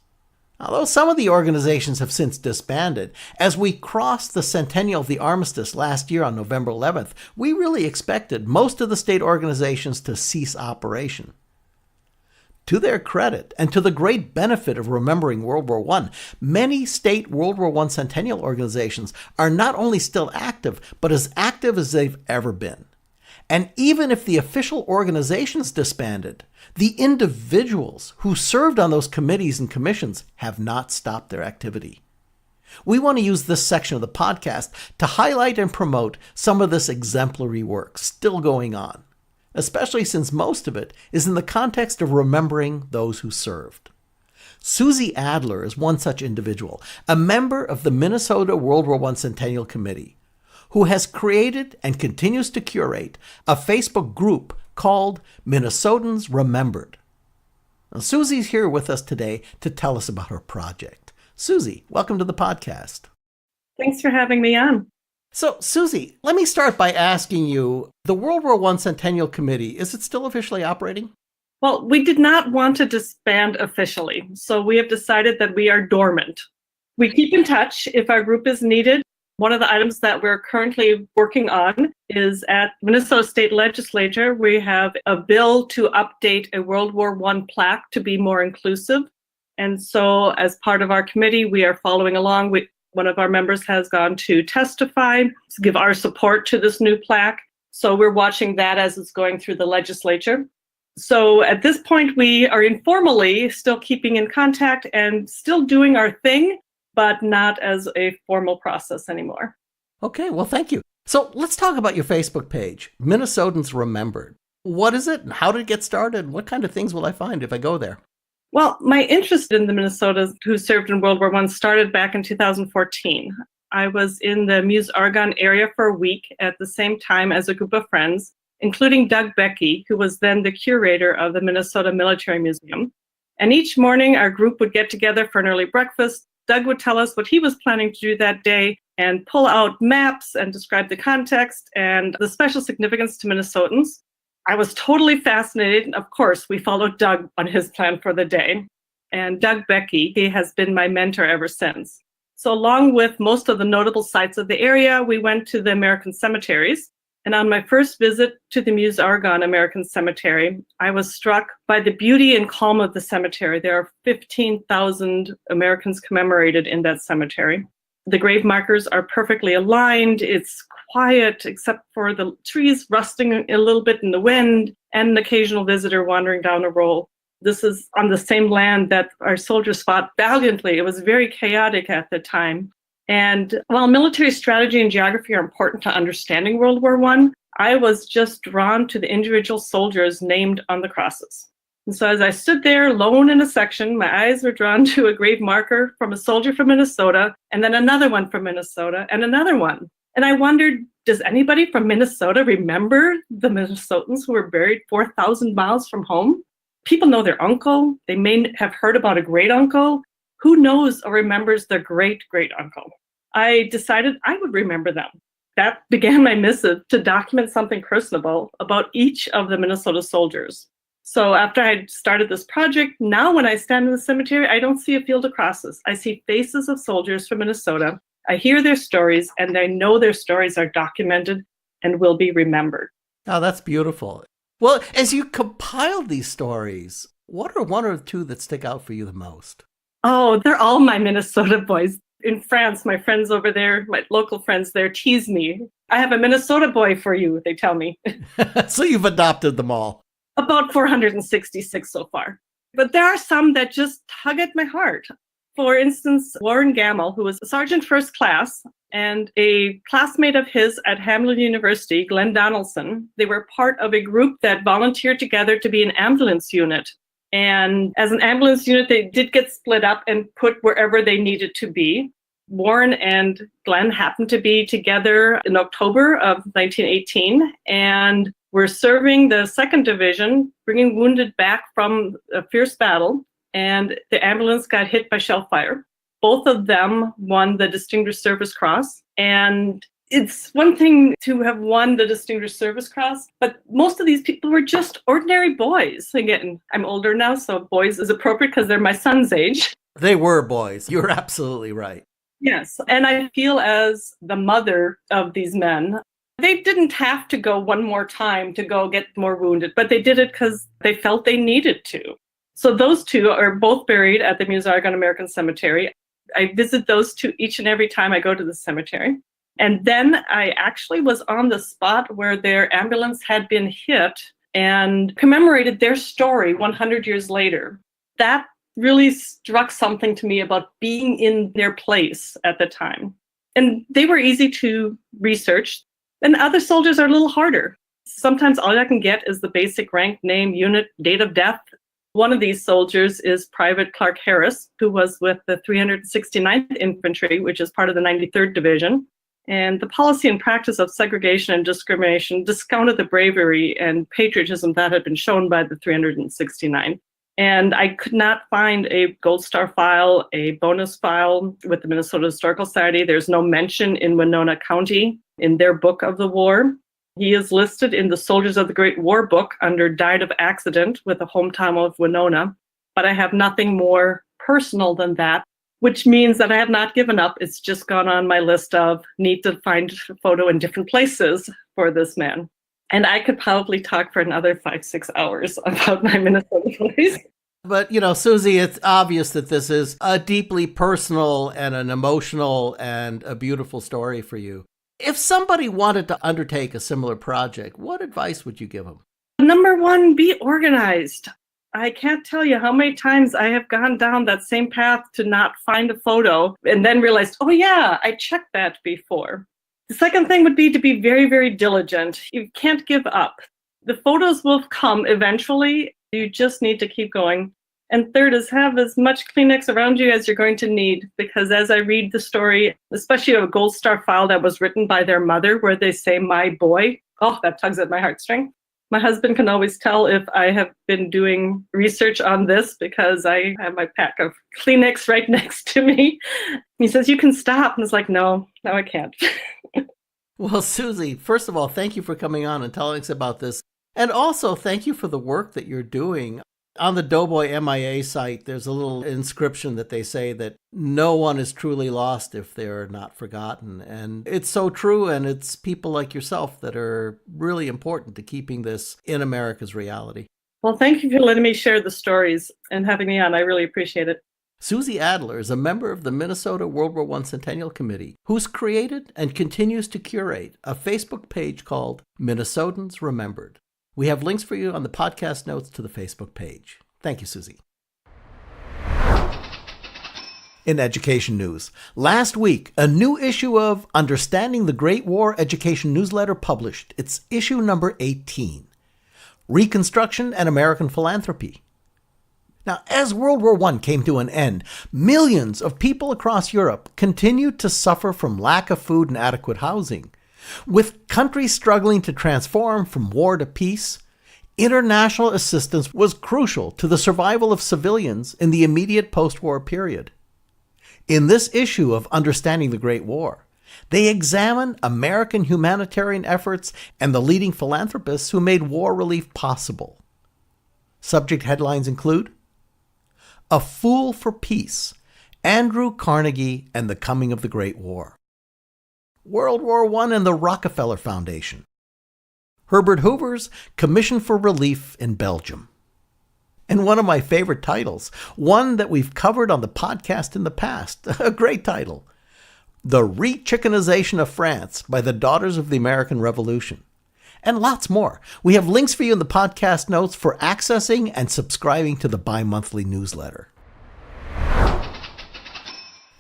Although some of the organizations have since disbanded, as we crossed the centennial of the armistice last year on November 11th, we really expected most of the state organizations to cease operation. To their credit, and to the great benefit of remembering World War I, many state World War I centennial organizations are not only still active, but as active as they've ever been. And even if the official organizations disbanded, the individuals who served on those committees and commissions have not stopped their activity. We want to use this section of the podcast to highlight and promote some of this exemplary work still going on, especially since most of it is in the context of remembering those who served. Susi Adler is one such individual, a member of the Minnesota World War I Centennial Committee, who has created and continues to curate a Facebook group called Minnesotans Remembered. Now, Susi's here with us today to tell us about her project. Susi, welcome to the podcast. Thanks for having me on. So, Susi, let me start by asking you, the World War I Centennial Committee, is it still officially operating? Well, we did not want to disband officially, so we have decided that we are dormant. We keep in touch if our group is needed. One of the items that we're currently working on is at Minnesota State Legislature. We have a bill to update a World War I plaque to be more inclusive. And so as part of our committee, we are following along. One of our members has gone to testify to give our support to this new plaque. So we're watching that as it's going through the legislature. So at this point, we are informally still keeping in contact and still doing our thing, but not as a formal process anymore. Okay, well, thank you. So let's talk about your Facebook page, Minnesotans Remembered. What is it and how did it get started? What kind of things will I find if I go there? Well, my interest in the Minnesotas who served in World War I started back in 2014. I was in the Meuse-Argonne area for a week at the same time as a group of friends, including Doug Becky, who was then the curator of the Minnesota Military Museum. And each morning, our group would get together for an early breakfast. Doug would tell us what he was planning to do that day and pull out maps and describe the context and the special significance to Minnesotans. I was totally fascinated. Of course, we followed Doug on his plan for the day. And Doug Becky, he has been my mentor ever since. So along with most of the notable sites of the area, we went to the American cemeteries. And on my first visit to the Meuse-Argonne American Cemetery, I was struck by the beauty and calm of the cemetery. There are 15,000 Americans commemorated in that cemetery. The grave markers are perfectly aligned. It's quiet, except for the trees rusting a little bit in the wind and an occasional visitor wandering down a roll. This is on the same land that our soldiers fought valiantly. It was very chaotic at the time. And while military strategy and geography are important to understanding World War I was just drawn to the individual soldiers named on the crosses. And so as I stood there alone in a section, my eyes were drawn to a grave marker from a soldier from Minnesota, and then another one from Minnesota, and another one. And I wondered, does anybody from Minnesota remember the Minnesotans who were buried 4,000 miles from home? People know their uncle. They may have heard about a great uncle. Who knows or remembers their great uncle? I decided I would remember them. That began my missive to document something personable about each of the Minnesota soldiers. So after I started this project, now when I stand in the cemetery, I don't see a field of crosses. I see faces of soldiers from Minnesota. I hear their stories, and I know their stories are documented and will be remembered. Oh, that's beautiful. Well, as you compiled these stories, what are one or two that stick out for you the most? Oh, they're all my Minnesota boys. In France, my friends over there, my local friends there, tease me. I have a Minnesota boy for you, they tell me. So you've adopted them all. About 466 so far. But there are some that just tug at my heart. For instance, Warren Gamble, who was a sergeant first class, and a classmate of his at Hamline University, Glenn Donaldson, they were part of a group that volunteered together to be an ambulance unit. And as an ambulance unit, they did get split up and put wherever they needed to be. Warren and Glenn happened to be together in October of 1918 and were serving the 2nd Division, bringing wounded back from a fierce battle. And the ambulance got hit by shell fire. Both of them won the Distinguished Service Cross. And it's one thing to have won the Distinguished Service Cross, but most of these people were just ordinary boys. Again, I'm older now, so boys is appropriate because they're my son's age. They were boys. You're absolutely right. Yes, and I feel as the mother of these men, they didn't have to go one more time to go get more wounded, but they did it because they felt they needed to. So those two are both buried at the Meuse-Argonne American Cemetery. I visit those two each and every time I go to the cemetery. And then I actually was on the spot where their ambulance had been hit and commemorated their story 100 years later. That really struck something to me about being in their place at the time. And they were easy to research. And other soldiers are a little harder. Sometimes all I can get is the basic rank, name, unit, date of death. One of these soldiers is Private Clark Harris, who was with the 369th Infantry, which is part of the 93rd Division. And the policy and practice of segregation and discrimination discounted the bravery and patriotism that had been shown by the 369th. And I could not find a Gold Star file, a bonus file with the Minnesota Historical Society. There's no mention in Winona County in their book of the war. He is listed in the Soldiers of the Great War book under died of accident with the hometown of Winona. But I have nothing more personal than that, which means that I have not given up. It's just gone on my list of need to find a photo in different places for this man. And I could probably talk for another 5-6 hours about my Minnesota boys. But, Susi, it's obvious that this is a deeply personal and an emotional and a beautiful story for you. If somebody wanted to undertake a similar project, what advice would you give them? Number one, be organized. I can't tell you how many times I have gone down that same path to not find a photo and then realized, oh yeah, I checked that before. The second thing would be to be very, very diligent. You can't give up. The photos will come eventually. You just need to keep going. And third is have as much Kleenex around you as you're going to need, because as I read the story, especially a Gold Star file that was written by their mother where they say, my boy, oh, that tugs at my heartstring. My husband can always tell if I have been doing research on this because I have my pack of Kleenex right next to me. He says, you can stop. And it's like, no, I can't. Well, Susi, first of all, thank you for coming on and telling us about this. And also, thank you for the work that you're doing. On the Doughboy MIA site, there's a little inscription that they say that no one is truly lost if they're not forgotten. And it's so true, and it's people like yourself that are really important to keeping this in America's reality. Well, thank you for letting me share the stories and having me on. I really appreciate it. Susi Adler is a member of the Minnesota World War I Centennial Committee, who's created and continues to curate a Facebook page called Minnesotans Remembered. We have links for you on the podcast notes to the Facebook page. Thank you, Susi. In education news, last week, a new issue of Understanding the Great War Education newsletter published. It's issue number 18, Reconstruction and American Philanthropy. Now, as World War I came to an end, millions of people across Europe continued to suffer from lack of food and adequate housing. With countries struggling to transform from war to peace, international assistance was crucial to the survival of civilians in the immediate post-war period. In this issue of Understanding the Great War, they examine American humanitarian efforts and the leading philanthropists who made war relief possible. Subject headlines include A Fool for Peace, Andrew Carnegie and the Coming of the Great War. World War I and the Rockefeller Foundation. Herbert Hoover's Commission for Relief in Belgium. And one of my favorite titles, one that we've covered on the podcast in the past, a great title, The Re-Chickenization of France by the Daughters of the American Revolution. And lots more. We have links for you in the podcast notes for accessing and subscribing to the bi-monthly newsletter.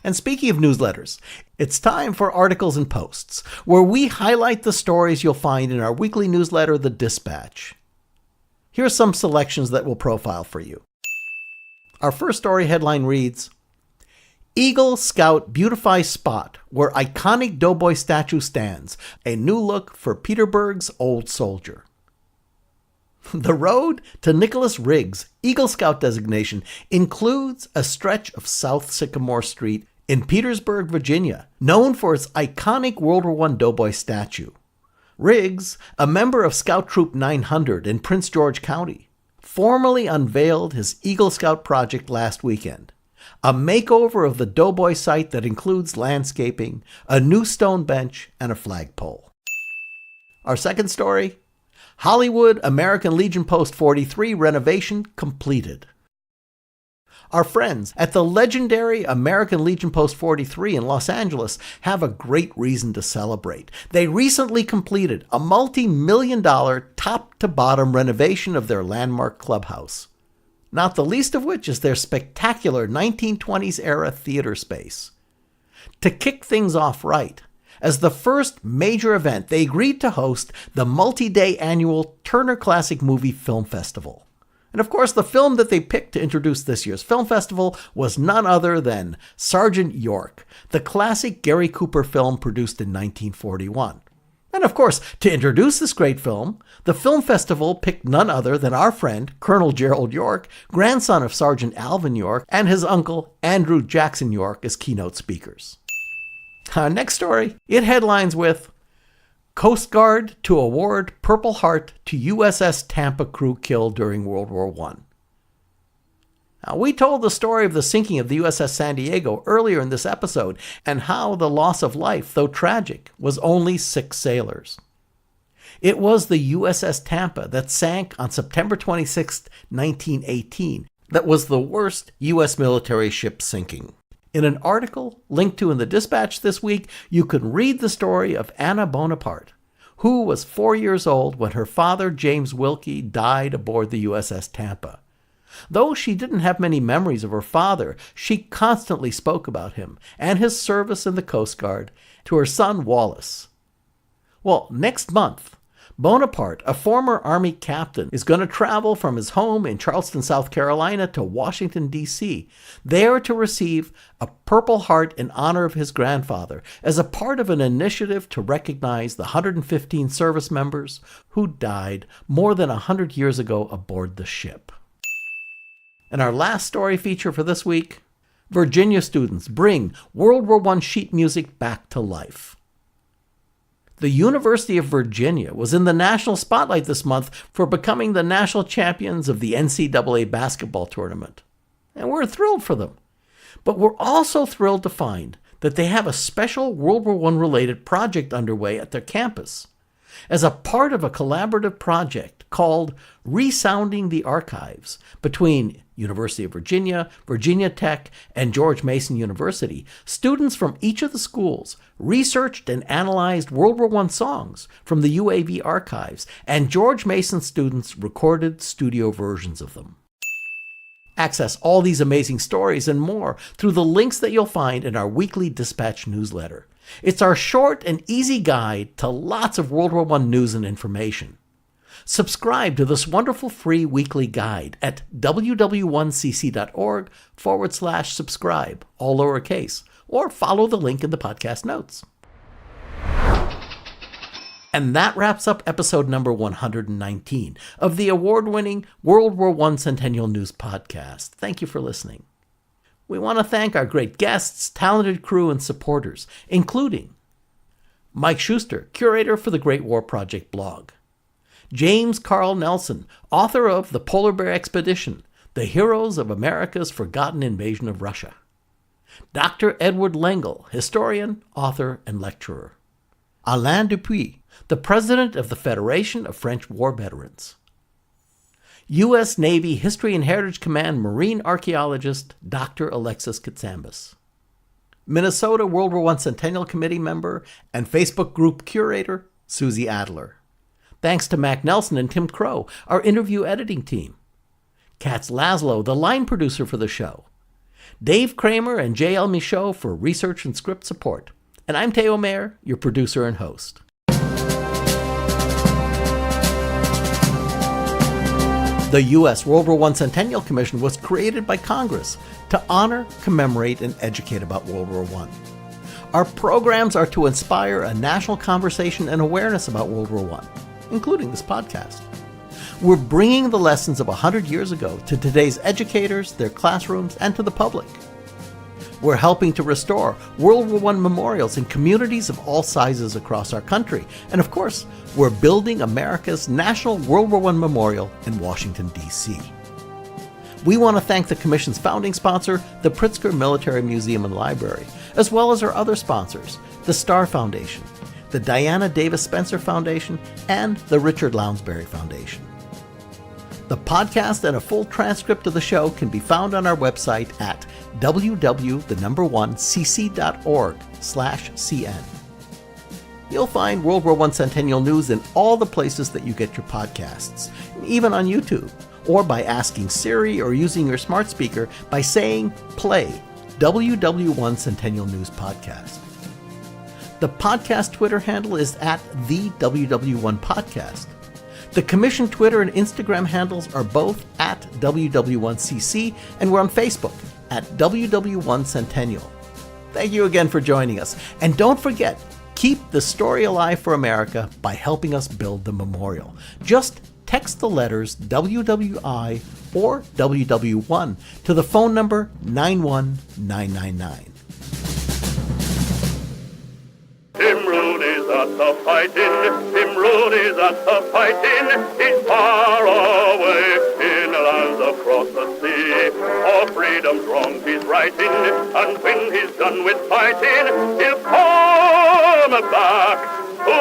And speaking of newsletters, it's time for Articles and Posts, where we highlight the stories you'll find in our weekly newsletter, The Dispatch. Here are some selections that we'll profile for you. Our first story headline reads, Eagle Scout beautifies spot where iconic Doughboy statue stands, a new look for Petersburg's old soldier. The road to Nicholas Riggs' Eagle Scout designation includes a stretch of South Sycamore Street in Petersburg, Virginia, known for its iconic World War I Doughboy statue. Riggs, a member of Scout Troop 900 in Prince George County, formally unveiled his Eagle Scout project last weekend, a makeover of the Doughboy site that includes landscaping, a new stone bench, and a flagpole. Our second story, Hollywood American Legion Post 43 renovation completed. Our friends at the legendary American Legion Post 43 in Los Angeles have a great reason to celebrate. They recently completed a multi-million-dollar top-to-bottom renovation of their landmark clubhouse, not the least of which is their spectacular 1920s-era theater space. To kick things off right, as the first major event, they agreed to host the multi-day annual Turner Classic Movie Film Festival. And of course, the film that they picked to introduce this year's film festival was none other than Sergeant York, the classic Gary Cooper film produced in 1941. And of course, to introduce this great film, the film festival picked none other than our friend, Colonel Gerald York, grandson of Sergeant Alvin York, and his uncle, Andrew Jackson York, as keynote speakers. Our next story, it headlines with Coast Guard to award Purple Heart to USS Tampa crew killed during World War I. Now, we told the story of the sinking of the USS San Diego earlier in this episode and how the loss of life, though tragic, was only 6 sailors. It was the USS Tampa that sank on September 26, 1918, that was the worst U.S. military ship sinking. In an article linked to in the Dispatch this week, you can read the story of Anna Bonaparte, who was 4 years old when her father, James Wilkie, died aboard the USS Tampa. Though she didn't have many memories of her father, she constantly spoke about him and his service in the Coast Guard to her son Wallace. Well, next month, Bonaparte, a former Army captain, is going to travel from his home in Charleston, South Carolina to Washington, D.C., there to receive a Purple Heart in honor of his grandfather as a part of an initiative to recognize the 115 service members who died more than 100 years ago aboard the ship. And our last story feature for this week, Virginia students bring World War I sheet music back to life. The University of Virginia was in the national spotlight this month for becoming the national champions of the NCAA basketball tournament. And we're thrilled for them. But we're also thrilled to find that they have a special World War I related project underway at their campus. As a part of a collaborative project called Resounding the Archives between University of Virginia, Virginia Tech, and George Mason University, students from each of the schools researched and analyzed World War I songs from the UAV archives, and George Mason students recorded studio versions of them. Access all these amazing stories and more through the links that you'll find in our weekly Dispatch newsletter. It's our short and easy guide to lots of World War I news and information. Subscribe to this wonderful free weekly guide at ww1cc.org/subscribe, all lowercase, or follow the link in the podcast notes. And that wraps up episode number 119 of the award-winning World War I Centennial News Podcast. Thank you for listening. We want to thank our great guests, talented crew, and supporters, including Mike Shuster, curator for the Great War Project blog; James Carl Nelson, author of The Polar Bear Expedition, The Heroes of America's Forgotten Invasion of Russia; Dr. Edward Lengel, historian, author, and lecturer; Alain Dupuis, the president of the Federation of French War Veterans; U.S. Navy History and Heritage Command Marine Archaeologist Dr. Alexis Catsambis; Minnesota World War I Centennial Committee member and Facebook group curator Susi Adler. Thanks to Mac Nelson and Tim Crow, our interview editing team; Katz Laszlo, the line producer for the show; Dave Kramer and J.L. Michaud for research and script support. And I'm Theo Mayer, your producer and host. The U.S. World War I Centennial Commission was created by Congress to honor, commemorate, and educate about World War I. Our programs are to inspire a national conversation and awareness about World War I, including this podcast. We're bringing the lessons of 100 years ago to today's educators, their classrooms, and to the public. We're helping to restore World War I memorials in communities of all sizes across our country. And of course, we're building America's National World War I Memorial in Washington, D.C. We want to thank the Commission's founding sponsor, the Pritzker Military Museum and Library, as well as our other sponsors, the Starr Foundation, the Diana Davis Spencer Foundation, and the Richard Lounsbury Foundation. The podcast and a full transcript of the show can be found on our website at www.1cc.org/cn. You'll find World War I Centennial News in all the places that you get your podcasts, even on YouTube, or by asking Siri or using your smart speaker by saying, play WW1 Centennial News Podcast. The podcast Twitter handle is at the WW1 Podcast. The Commission Twitter and Instagram handles are both at WW1CC, and we're on Facebook at WW1 Centennial. Thank you again for joining us. And don't forget, keep the story alive for America by helping us build the memorial. Just text the letters WWI or WW1 to the phone number 91999. At the fighting, Tim Rooney's at the fighting, he's far away in the lands across the sea. For freedom's wrongs he's righting, and when he's done with fighting, he'll come back to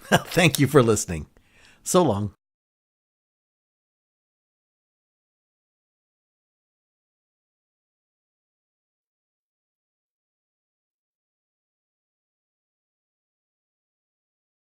me. Thank you for listening. So long.